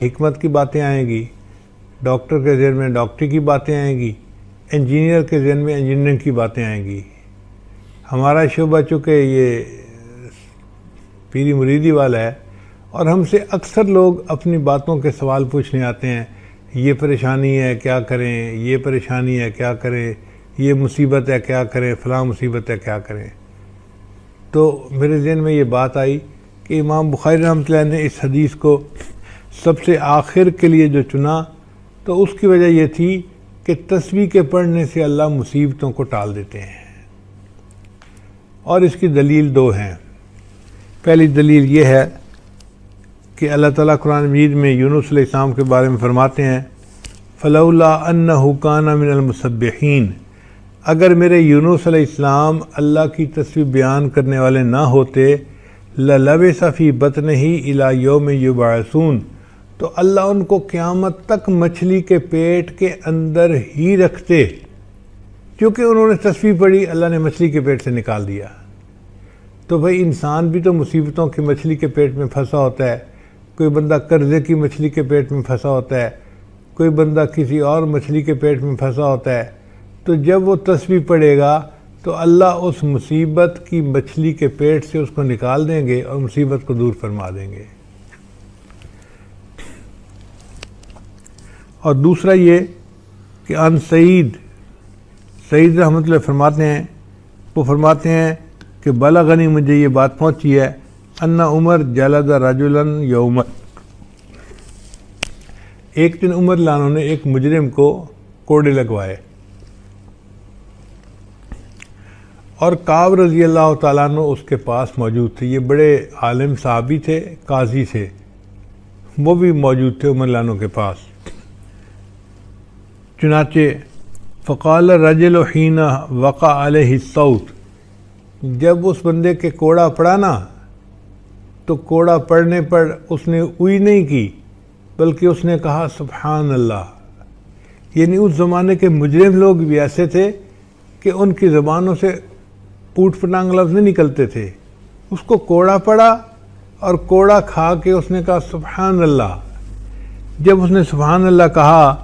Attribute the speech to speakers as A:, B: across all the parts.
A: حکمت کی باتیں آئیں گی، ڈاکٹر کے ذہن میں ڈاکٹری کی باتیں آئیں گی، انجینئر کے ذہن میں انجینئرنگ کی باتیں آئیں گی۔ ہمارا شعبہ چونکہ یہ پیری مریدی والا ہے اور ہم سے اکثر لوگ اپنی باتوں کے سوال پوچھنے آتے ہیں، یہ پریشانی ہے کیا کریں، یہ پریشانی ہے کیا کریں، یہ مصیبت ہے کیا کریں، فلاں مصیبت ہے کیا کریں۔ تو میرے ذہن میں یہ بات آئی کہ امام بخاری رحمۃ اللہ نے اس حدیث کو سب سے آخر کے لیے جو چنا تو اس کی وجہ یہ تھی کہ تسبیح کے پڑھنے سے اللہ مصیبتوں کو ٹال دیتے ہیں، اور اس کی دلیل دو ہیں۔ پہلی دلیل یہ ہے کہ اللہ تعالیٰ قرآن مجید میں یونس علیہ السلام کے بارے میں فرماتے ہیں فَلَوْلَا أَنَّهُ كَانَ مِنَ الْمُسَبِّحِينَ، اگر میرے یونس علیہ السلام اللہ کی تسبیح بیان کرنے والے نہ ہوتے لَلَبِثَ فِي بَطْنِهِ إِلَى يَوْمِ يُبْعَثُونَ، تو اللہ ان کو قیامت تک مچھلی کے پیٹ کے اندر ہی رکھتے۔ کیونکہ انہوں نے تسبیح پڑھی، اللہ نے مچھلی کے پیٹ سے نکال دیا۔ تو بھئی انسان بھی تو مصیبتوں کی مچھلی کے پیٹ میں پھنسا ہوتا ہے، کوئی بندہ قرضے کی مچھلی کے پیٹ میں پھنسا ہوتا ہے، کوئی بندہ کسی اور مچھلی کے پیٹ میں پھنسا ہوتا ہے۔ تو جب وہ تسبیح پڑھے گا تو اللہ اس مصیبت کی مچھلی کے پیٹ سے اس کو نکال دیں گے اور مصیبت کو دور فرما دیں گے۔ اور دوسرا یہ کہ ان سعید رحمۃ اللہ فرماتے ہیں، وہ فرماتے ہیں کہ بلغنی، مجھے یہ بات پہنچی ہے، ان عمر جلد رجلا یوم، ایک دن عمر لانوں نے ایک مجرم کو کوڑے لگوائے، اور کعب رضی اللہ تعالیٰ عنہ اس کے پاس موجود تھے۔ یہ بڑے عالم صحابی تھے، قاضی تھے، وہ بھی موجود تھے عمر لانوں کے پاس۔ چنانچہ فقال الرجل حین وقع علیہ الصوت، جب اس بندے کے کوڑا پڑا نا تو کوڑا پڑنے پر اس نے اوئی نہیں کی، بلکہ اس نے کہا سبحان اللہ۔ یعنی اس زمانے کے مجرم لوگ بھی ایسے تھے کہ ان کی زبانوں سے پوٹ پٹانگ لفظ نہیں نکلتے تھے۔ اس کو کوڑا پڑا اور کوڑا کھا کے اس نے کہا سبحان اللہ۔ جب اس نے سبحان اللہ کہا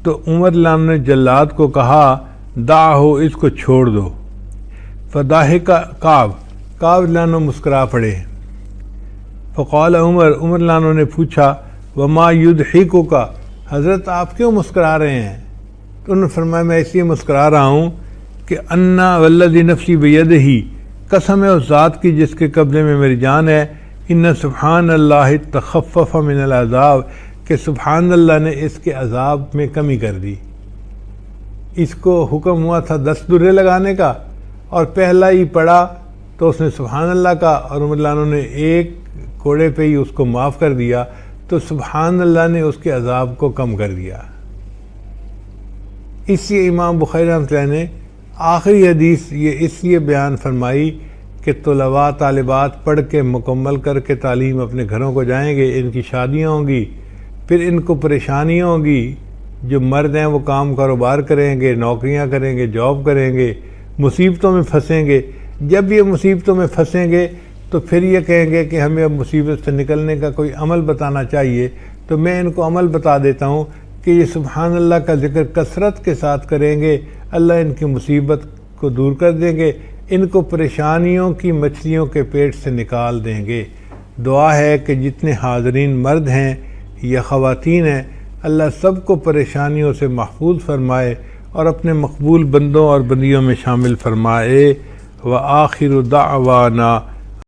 A: تو عمر لان نے جلاد کو کہا دعہو، اس کو چھوڑ دو۔ فضاحک کعب لانو مسکرا پڑے۔ فقال عمر لانو نے پوچھا وما یضحکک، حضرت آپ کیوں مسکرا رہے ہیں؟ تو انہوں نے فرمایا میں اس لیے مسکرا رہا ہوں کہ انا والذی نفسی بیدہ، قسم ہے اس ذات کی جس کے قبضے میں میری جان ہے، ان سبحان اللہ تخفف من العذاب، کہ سبحان اللہ نے اس کے عذاب میں کمی کر دی۔ اس کو حکم ہوا تھا 10 درے لگانے کا، اور پہلا ہی پڑا تو اس نے سبحان اللہ کا، اور عمر لانو نے ایک کوڑے پہ ہی اس کو معاف کر دیا، تو سبحان اللہ نے اس کے عذاب کو کم کر دیا۔ اس لیے امام بخاری رحمۃ اللہ نے آخری حدیث یہ اس لیے بیان فرمائی کہ طلباء طالبات پڑھ کے مکمل کر کے تعلیم اپنے گھروں کو جائیں گے، ان کی شادیاں ہوں گی، پھر ان کو پریشانیاں ہوں گی، جو مرد ہیں وہ کام کاروبار کریں گے، نوکریاں کریں گے، جاب کریں گے، مصیبتوں میں پھنسیں گے۔ جب یہ مصیبتوں میں پھنسیں گے تو پھر یہ کہیں گے کہ ہمیں اب مصیبت سے نکلنے کا کوئی عمل بتانا چاہیے، تو میں ان کو عمل بتا دیتا ہوں کہ یہ سبحان اللہ کا ذکر کثرت کے ساتھ کریں گے، اللہ ان کی مصیبت کو دور کر دیں گے، ان کو پریشانیوں کی مچھلیوں کے پیٹ سے نکال دیں گے۔ دعا ہے کہ جتنے حاضرین مرد ہیں یا خواتین ہیں، اللہ سب کو پریشانیوں سے محفوظ فرمائے اور اپنے مقبول بندوں اور بندیوں میں شامل فرمائے۔ وآخر دعوانا